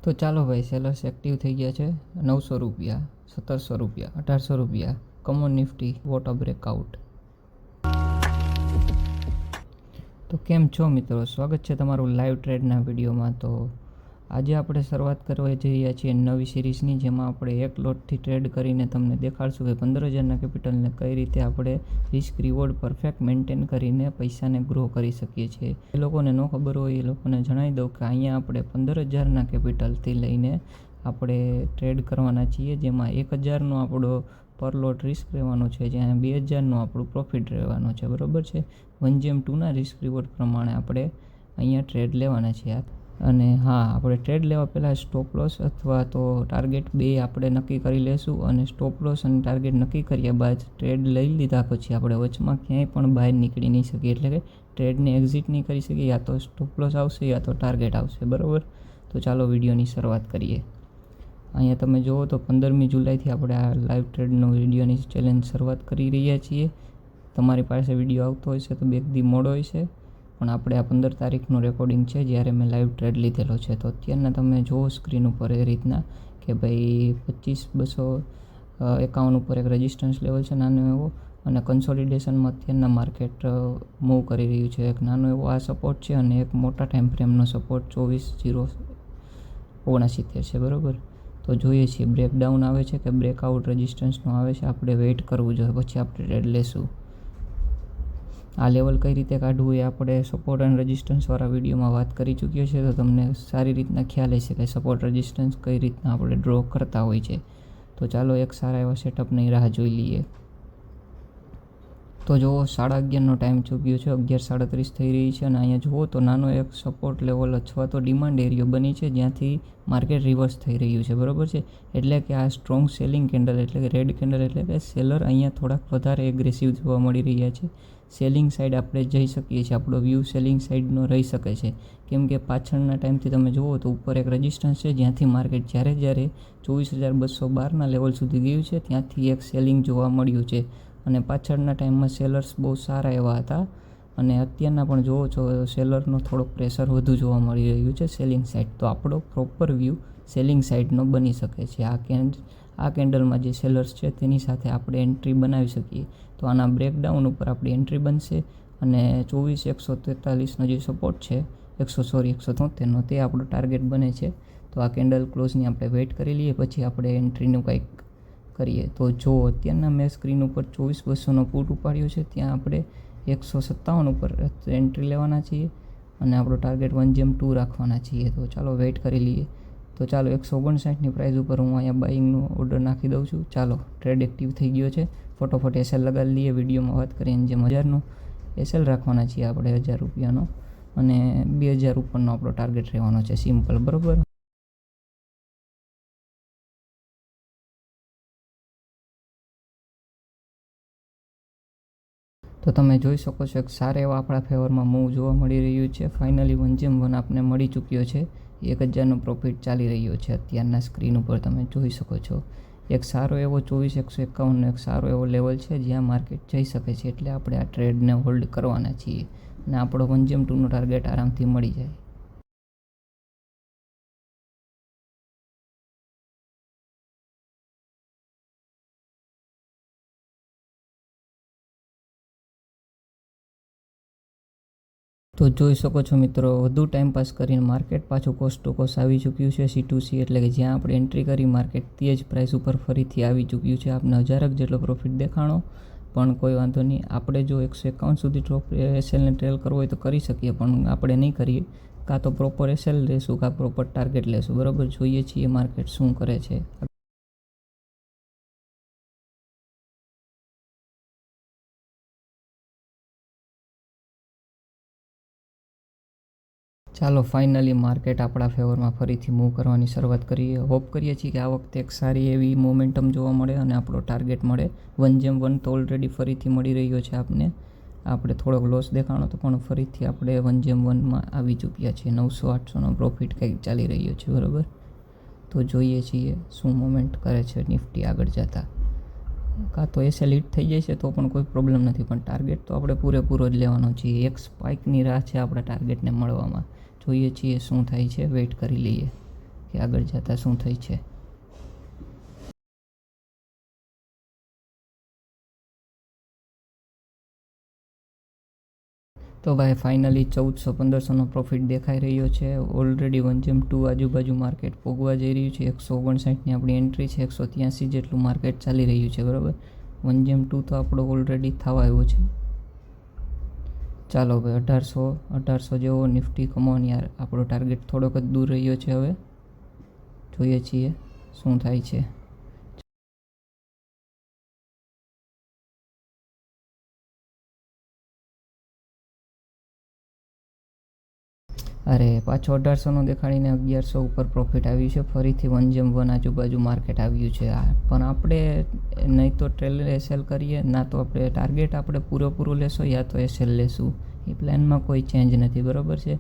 તો ચાલો ભાઈ, સેલર્સ એક્ટિવ થઈ ગયા છે. 900 રૂપિયા, 1700 રૂપિયા, 1800 રૂપિયા. Come on Nifty, what a breakout. તો કેમ છો મિત્રો, સ્વાગત છે તમારું લાઈવ ટ્રેડના વિડીયોમાં. તો આજે આપણે શરૂઆત કરવા જઈ રહ્યા છીએ નવી સિરીઝની, જેમાં આપણે એક લોટથી ટ્રેડ કરીને તમને દેખાડશું કે 15,000ના કેપિટલને કઈ રીતે આપણે રિસ્ક રિવોર્ડ પરફેક્ટ મેન્ટેન કરીને પૈસાને ગ્રો કરી શકીએ છીએ. એ લોકોને ન ખબર હોય એ લોકોને જણાવી દઉં કે અહીંયા આપણે 15,000ના કેપિટલથી લઈને આપણે ટ્રેડ કરવાના છીએ, જેમાં 1,000નો આપણો પર લોટ રિસ્ક રહેવાનો છે, જ્યાં 2,000નું આપણું પ્રોફિટ રહેવાનું છે. બરાબર છે. 1/2ના રિસ્ક રિવોર્ડ પ્રમાણે આપણે અહીંયા ટ્રેડ લેવાના છીએ. અને હા, આપણે ટ્રેડ લેવા પહેલાં સ્ટોપ લોસ અથવા તો ટાર્ગેટ બે આપણે નક્કી કરી લેશું, અને સ્ટોપ લોસ અને ટાર્ગેટ નક્કી કર્યા બાદ ટ્રેડ લઈ લીધા પછી આપણે વચમાં ક્યાંય પણ બહાર નીકળી નહીં શકીએ, એટલે કે ટ્રેડને એક્ઝિટ નહીં કરી શકીએ. યા તો સ્ટોપ લોસ આવશે યા તો ટાર્ગેટ આવશે. બરાબર. તો ચાલો વિડીયોની શરૂઆત કરીએ. અહીંયા તમે જુઓ તો 15મી જુલાઈથી આપણે આ લાઈવ ટ્રેડનો વિડીયોની ચેલેન્જ શરૂઆત કરી રહ્યા છીએ. તમારી પાસે વિડીયો આવતો હોય છે તો બે દી મોડો હોય છે, પણ આપણે આ 15 તારીખનું રેકોર્ડિંગ છે જ્યારે મેં લાઈવ ટ્રેડ લીધેલો છે. તો અત્યારના તમે જુઓ સ્ક્રીન ઉપર એ રીતના કે ભાઈ 25,251 ઉપર એક રેઝિસ્ટન્સ લેવલ છે નાનો એવો, અને કન્સોલિડેશનમાં અત્યારના માર્કેટ મૂવ કરી રહ્યું છે. એક નાનો એવો આ સપોર્ટ છે અને એક મોટા ટાઈમ ફ્રેમનો સપોર્ટ 24,069 છે. બરાબર. તો જોઈએ છીએ બ્રેકડાઉન આવે છે કે બ્રેકઆઉટ રેઝિસ્ટન્સનો આવે છે. આપણે વેઇટ કરવું જોઈએ, પછી આપણે ટ્રેડ લેશું. આ લેવલ કઈ રીતે કાઢવું એ આપણે સપોર્ટ અને રેઝિસ્ટન્સવાળા વિડીયોમાં વાત કરી ચૂક્યો છે, તો તમને સારી રીતના ખ્યાલ હશે કે સપોર્ટ રેઝિસ્ટન્સ કઈ રીતના આપણે ડ્રો કરતા હોય છે. તો ચાલો એક સારા એવા સેટઅપની રાહ જોઈ લઈએ. તો જુઓ 11:30નો ટાઈમ ચૂક્યો છે, 11:37 થઈ રહી છે, અને અહીંયા જુઓ તો નાનો એક સપોર્ટ લેવલ અથવા તો ડિમાન્ડ એરિયો બની છે, જ્યાંથી માર્કેટ રિવર્સ થઈ રહ્યું છે. બરાબર છે. એટલે કે આ સ્ટ્રોંગ સેલિંગ કેન્ડલ, એટલે કે રેડ કેન્ડલ, એટલે કે સેલર અહીંયા થોડાક વધારે એગ્રેસિવ જોવા મળી રહ્યા છે. સેલિંગ સાઈડ આપણે જઈ શકીએ છીએ, આપણો વ્યૂ સેલિંગ સાઈડનો રહી શકે છે, કેમ કે પાછળના ટાઈમથી તમે જુઓ તો ઉપર એક રેઝિસ્ટન્સ છે, જ્યાંથી માર્કેટ જ્યારે 24,212ના લેવલ સુધી ગયું છે ત્યાંથી એક સેલિંગ જોવા મળ્યું છે, અને પાછળના ટાઈમમાં સેલર્સ બહુ સારા એવા હતા, અને અત્યારના પણ જુઓ છો સેલરનો થોડોક પ્રેશર વધુ જોવા મળી રહ્યું છે સેલિંગ સાઈડ. તો આપણો પ્રોપર વ્યૂ સેલિંગ સાઈડનો બની શકે છે. આ કેન્ડલમાં જે સેલર્સ છે તેની સાથે આપણે એન્ટ્રી બનાવી શકીએ. તો આના બ્રેકડાઉન ઉપર આપણી એન્ટ્રી બનશે, અને 24,143નો જે સપોર્ટ છે 173નો તે આપણો ટાર્ગેટ બને છે. તો આ કેન્ડલ ક્લોઝની આપણે વેઇટ કરી લઈએ, પછી આપણે એન્ટ્રીનું કંઈક કરીએ. તો જો અત્યારના મેં સ્ક્રીન ઉપર 24,200નો પુટ ઉપાડ્યો છે, ત્યાં આપણે 157 ઉપર એન્ટ્રી લેવાના છીએ, અને આપણો ટાર્ગેટ 1/2 રાખવાના છીએ. તો ચાલો વેઇટ કરી લઈએ. તો ચાલો 159ની પ્રાઇસ ઉપર હું અહીંયા બાઇંગનો ઓર્ડર નાખી દઉં છું. ચાલો ટ્રેડ એક્ટિવ થઈ ગયો છે. ફટોફટ એસએલ લગાવી લઈએ. વિડીયોમાં વાત કરીએ જેમ 1000નો એસએલ રાખવાના છીએ આપણે, 1000 રૂપિયાનો, અને 2,000 ઉપરનો આપણો ટાર્ગેટ રહેવાનો છે. સિમ્પલ. બરાબર. તો તમે જોઈ શકો છો એક સારા એવા આપણા ફેવરમાં મૂવ જોવા મળી રહ્યું છે. ફાઇનલી 1/1 આપને મળી ચૂક્યો છે. 1,000નો પ્રોફિટ ચાલી રહ્યો છે અત્યારના સ્ક્રીન ઉપર તમે જોઈ શકો છો. એક સારો એવો 24,151નો એક સારો એવો લેવલ છે જ્યાં માર્કેટ જઈ શકે છે, એટલે આપણે આ ટ્રેડને હોલ્ડ કરવાના છીએ, અને આપણો 1/2નો ટાર્ગેટ આરામથી મળી જાય. તો જોઈ શકો છો મિત્રો, વધુ ટાઈમ પાસ કરીને માર્કેટ પાછું કોસ્ટ ટુ કોસ્ટ આવી ચૂક્યું છે. C2C, એટલે કે જ્યાં આપણે એન્ટ્રી કરી માર્કેટ તે જ પ્રાઇસ ઉપર ફરીથી આવી ચૂક્યું છે. આપને 1000 જેટલો પ્રોફિટ દેખાણો, પણ કોઈ વાંધો નહીં. આપણે જો 151 સુધી એસએલને ટ્રેલ કરવો હોય તો કરી શકીએ, પણ આપણે નહીં કરીએ. કાં તો પ્રોપર એસએલ લેશું, કાં પ્રોપર ટાર્ગેટ લેશું. બરાબર. જોઈએ છીએ માર્કેટ શું કરે છે. ચાલો ફાઇનલી માર્કેટ આપણા ફેવરમાં ફરીથી મૂવ કરવાની શરૂઆત કરીએ. હોપ કરીએ છીએ કે આ વખતે એક સારી એવી મોમેન્ટમ જોવા મળે અને આપણો ટાર્ગેટ મળે. 1/1 તો ઓલરેડી ફરીથી મળી રહ્યો છે આપને. આપણે થોડોક લોસ દેખાણો તો પણ ફરીથી આપણે 1/1માં આવી ચૂક્યા છીએ. 900-800નો પ્રોફિટ કંઈક ચાલી રહ્યો છે. બરાબર. તો જોઈએ છીએ શું મોમેન્ટ કરે છે નિફ્ટી આગળ જતા. કાં તો એસએલ હિટ થઈ જાય છે તો પણ કોઈ પ્રોબ્લેમ નથી, પણ ટાર્ગેટ તો આપણે પૂરેપૂરો જ લેવાનો છીએ. એક સ્પાઇકની રાહ છે આપણા ટાર્ગેટને મળવામાં. જોઈએ છીએ શું થાય છે, વેઇટ કરી લઈએ. કે આગળ જતાં શું થઈ છે. તો ભાઈ ફાઇનલી 1400-1500નો પ્રોફિટ દેખાઈ રહ્યો છે. ઓલરેડી 1/2 આજુબાજુ માર્કેટ પોગવા જઈ રહ્યું છે. 159ની આપણી એન્ટ્રી છે. 183 જેટલું માર્કેટ ચાલી રહ્યું છે, બરાબર. 1/2 તો આપણો ઓલરેડી થવા આવ્યો છે. ચાલો ભાઈ 1800 જેવો નિફ્ટી કમોન યાર. આપણો ટાર્ગેટ થોડોક જ દૂર રહ્યો છે. હવે જોઈએ છીએ શું થાય છે. અરે પાછો 1800નો દેખાડીને 1100 ઉપર પ્રોફિટ આવ્યું છે. ફરીથી 1/1 આજુબાજુ માર્કેટ આવ્યું છે. પણ આપણે નહીં તો ટ્રેલ એસએલ કરીએ, ના તો આપણે ટાર્ગેટ આપણે પૂરેપૂરું લેશો, યા તો એસએલ લેશું. એ પ્લાનમાં કોઈ ચેન્જ નથી, બરાબર છે.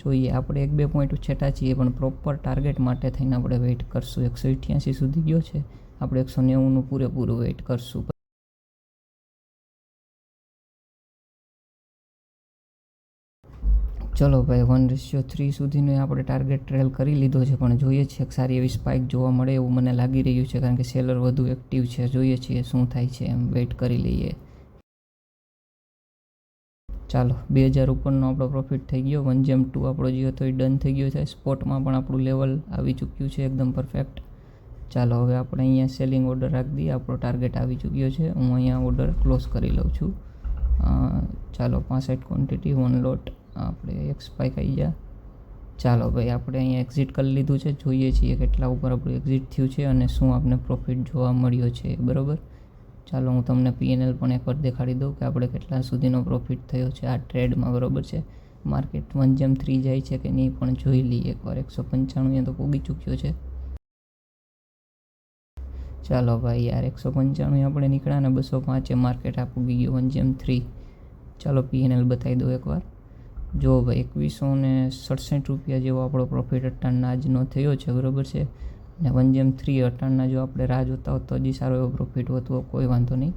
જોઈએ આપણે 1-2 પોઈન્ટ છેટા છીએ, પણ પ્રોપર ટાર્ગેટ માટે થઈને આપણે વેઇટ કરશું. 188 સુધી ગયો છે, આપણે 190નું પૂરેપૂરું વેઇટ કરશું. ચલો ભાઈ 1:3 સુધીનો આપણે ટાર્ગેટ ટ્રેલ કરી લીધો છે, પણ જોઈએ છીએ એક સારી એવી સ્પાઇક જોવા મળે એવું મને લાગી રહ્યું છે, કારણ કે સેલર વધુ એક્ટિવ છે. જોઈએ છીએ શું થાય છે, એમ વેઇટ કરી લઈએ. ચાલો 2000 ઉપરનો આપણો પ્રોફિટ થઈ ગયો. 1/2 આપણો જે હતો એ ડન થઈ ગયો છે. સ્પોટમાં પણ આપણું લેવલ આવી ચૂક્યું છે એકદમ પરફેક્ટ. ચાલો હવે આપણે અહીંયા સેલિંગ ઓર્ડર રાખી દઈએ. આપણો ટાર્ગેટ આવી ચૂક્યો છે. હું અહીંયા ઓર્ડર ક્લોઝ કરી લઉં છું. ચાલો 65 ક્વોન્ટિટી 1 લોટ આપણે એક સ્પાઇક આવી ગયા. ચાલો ભાઈ આપણે અહીંયા એક્ઝિટ કરી લીધું છે. જોઈએ છીએ કેટલા ઉપર આપણું એક્ઝિટ થયું છે અને શું આપણે પ્રોફિટ જોવા મળ્યો છે, બરાબર. ચાલો હું તમને પીએનએલ પણ એકવાર દેખાડી દઉં કે આપણે કેટલા સુધીનો પ્રોફિટ થયો છે આ ટ્રેડમાં, બરાબર છે. માર્કેટ 1/3 જાય છે કે નહીં પણ જોઈ લઈએ એકવાર. 195 તો પોગી ચૂક્યો છે. ચાલો ભાઈ યાર 195 આપણે નીકળ્યા ને 205 માર્કેટ આ પોગી ગયો 1/3. ચાલો પીએનએલ બતાવી દો એકવાર. જો ભાઈ 2167 રૂપિયા જેવો આપણો પ્રોફિટ અટાણના આજનો થયો છે, બરાબર છે. ને 1/3 અટાણના જો આપણે રાહ જોતા હોત તો હજી સારો એવો પ્રોફિટ હોતો, કોઈ વાંધો નહીં.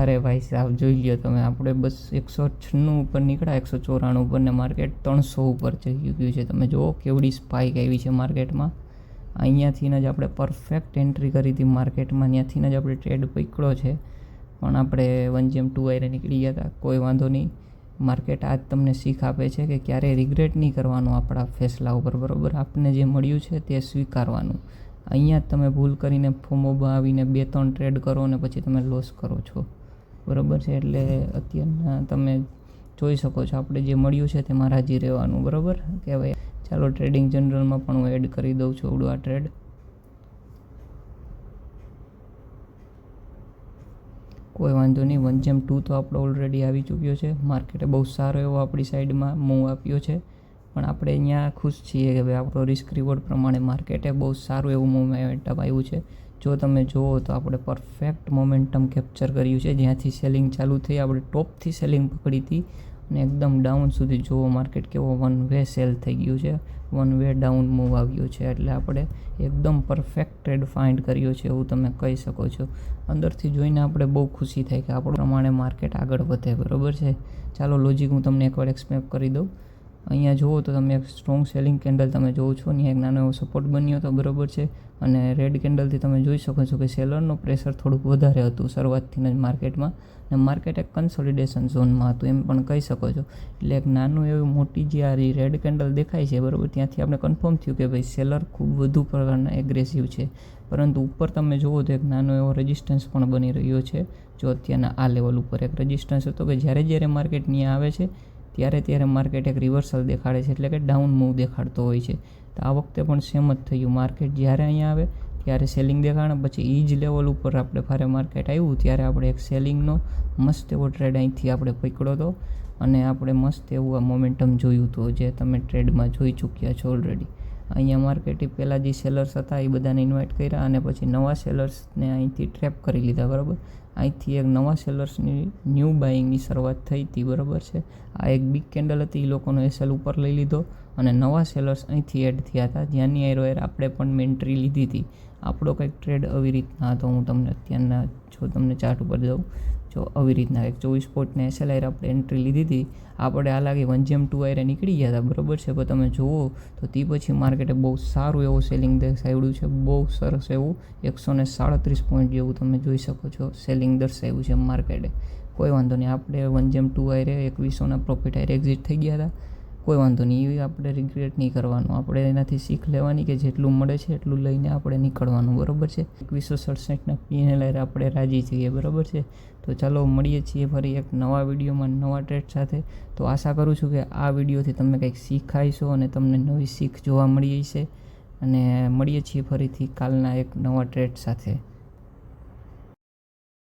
અરે ભાઈ સાહેબ જોઈ લ્યો તમે, આપણે બસ 196 ઉપર નીકળ્યા, 194 ઉપર ને માર્કેટ 300 ઉપર જઈ ગયું છે. તમે જુઓ કેવડી સ્પાઇક આવી છે માર્કેટમાં. અહીંયાથી જ આપણે પરફેક્ટ એન્ટ્રી કરી હતી માર્કેટમાં, ત્યાંથી જ આપણે ટ્રેડ પકડ્યો છે, પણ આપણે 1/2 વાયરે નીકળી ગયા હતા. કોઈ વાંધો નહીં. માર્કેટ આજ તમને શીખ આપે છે કે ક્યારેય રિગ્રેટ નહીં કરવાનું આપણા ફેસલા ઉપર, બરાબર. આપને જે મળ્યું છે તે સ્વીકારવાનું. અહીંયા જ તમે ભૂલ કરીને ફોમોમાં આવીને 2-3 ટ્રેડ કરો અને પછી તમે લોસ કરો છો, બરાબર છે. એટલે અત્યારના તમે જોઈ શકો છો આપણે જે મળ્યું છે તેમાં રાજી રહેવાનું, બરાબર કહેવાય. ચાલો ટ્રેડિંગ જનરલમાં પણ હું એડ કરી દઉં છું આવડું આ ટ્રેડ. કોઈ વાંધો નહીં. 1/2 તો આપણો ઓલરેડી આવી ચૂક્યો છે. માર્કેટે બહુ સારો એવો આપણી સાઈડમાં મૂવ આપ્યો છે, પણ આપણે અહીંયા ખુશ છીએ કે ભાઈ આપણો રિસ્ક રિવોર્ડ પ્રમાણે માર્કેટે બહુ સારું એવું મોમેન્ટમ આવ્યું છે. જો તમે જુઓ તો આપણે પરફેક્ટ મોમેન્ટમ કેપ્ચર કર્યું છે. જ્યાંથી સેલિંગ ચાલુ થઈ આપણે ટોપથી સેલિંગ પકડી હતી અને એકદમ ડાઉન સુધી જુઓ માર્કેટ કેવો 1 વે સેલ થઈ ગયું છે, 1 વે ડાઉન મૂવ આવ્યો છે. એટલે આપણે એકદમ પરફેક્ટ ટ્રેડ ફાઇન્ડ કર્યો છે એવું તમે કહી શકો છો. અંદરથી જોઈને આપણે બહુ ખુશી થાય કે આપણું પ્રમાણે માર્કેટ આગળ વધે, બરાબર છે. ચાલો લોજિક હું તમને એકવાર એક્સપ્લેન કરી દઉં. અહીંયા જુઓ તો તમે એક સ્ટ્રોંગ સેલિંગ કેન્ડલ તમે જોવો છો, ત્યાં એક નાનો એવો સપોર્ટ બન્યો હતો, બરાબર છે. અને રેડ કેન્ડલથી તમે જોઈ શકો છો કે સેલરનો પ્રેશર થોડુંક વધારે હતું શરૂઆતથી જ માર્કેટમાં, અને માર્કેટ એક કન્સોલિડેશન ઝોનમાં હતું એમ પણ કહી શકો છો. એટલે એક નાનું એવું મોટી જે આ રેડ કેન્ડલ દેખાય છે, બરાબર, ત્યાંથી આપણે કન્ફર્મ થયું કે ભાઈ સેલર ખૂબ વધુ પ્રકારના એગ્રેસિવ છે. પરંતુ ઉપર તમે જુઓ તો એક નાનો એવો રેઝિસ્ટન્સ પણ બની રહ્યો છે. જો અત્યારના આ લેવલ ઉપર એક રેઝિસ્ટન્સ હતો કે જ્યારે માર્કેટ ત્યાં આવે છે ત્યારે માર્કેટ એક રિવર્સલ દેખાડે છે, એટલે કે ડાઉન મૂવ દેખાડતો હોય છે. તો આ વખતે પણ સેમ જ થયું. માર્કેટ જ્યારે અહીંયા આવે ત્યારે સેલિંગ દેખાડે, પછી એ જ લેવલ ઉપર આપણે ફારે માર્કેટ આવ્યું ત્યારે આપણે એક સેલિંગનો મસ્ત એવો ટ્રેડ અહીંથી આપણે પકડ્યો હતો અને આપણે મસ્ત એવું આ મોમેન્ટમ જોયું હતું જે તમે ટ્રેડમાં જોઈ ચૂક્યા છો ઓલરેડી. અહીંયા માર્કેટે પહેલાં જે સેલર્સ હતા એ બધાને ઇન્વાઇટ કર્યા અને પછી નવા સેલર્સને અહીંથી ટ્રેપ કરી લીધા, બરાબર. અહીંથી એક નવા સેલર્સની ન્યૂ બાઇંગની શરૂઆત થઈ હતી, બરાબર છે. આ એક બિગ કેન્ડલ હતી, એ લોકોનો એસએલ ઉપર લઈ લીધો અને નવા સેલર્સ અહીંથી એડ થયા હતા, જ્યાંની એરોએર આપણે પણ એન્ટ્રી લીધી હતી. આપણો કંઈક ટ્રેડ આવી રીતના હતો. હું તમને અત્યારના જો તમને ચાર્ટ ઉપર દઉં, જો આવી રીતના એક 24 પોઈન્ટને SLR આપણે એન્ટ્રી લીધી હતી, આપણે આ લાગે 1GM2 આયરે નીકળી ગયા હતા, બરાબર છે. પણ તમે જુઓ તો તે પછી માર્કેટે બહુ સારું એવું સેલિંગ દર્શાવ્યું છે, બહુ સરસ એવું 137 પોઈન્ટ જેવું તમે જોઈ શકો છો સેલિંગ દર્શાવ્યું છે માર્કેટે. કોઈ વાંધો નહીં, આપણે 1GM2 આયરે 2100ના પ્રોફિટ આયરે એક્ઝિટ થઈ ગયા હતા, કોઈ વાંધો નહીં, એ આપણે રિગ્રેટ નહીં કરવાનું, આપણે એનાથી શીખ લેવાની કે જેટલું મળે છે એટલું લઈને આપણે નીકળવાનું, બરાબર છે. 2167ના PNL આપણે રાજી છીએ, બરાબર છે. તો ચાલો મળીએ છીએ ફરી એક નવા વિડીયોમાં નવા ટ્રેડ સાથે. તો આશા કરું છું કે આ વિડીયોથી તમે કંઈક શીખાઈશો અને તમને નવી શીખ જોવા મળી હશે, અને મળીએ છીએ ફરીથી કાલના એક નવા ટ્રેડ સાથે.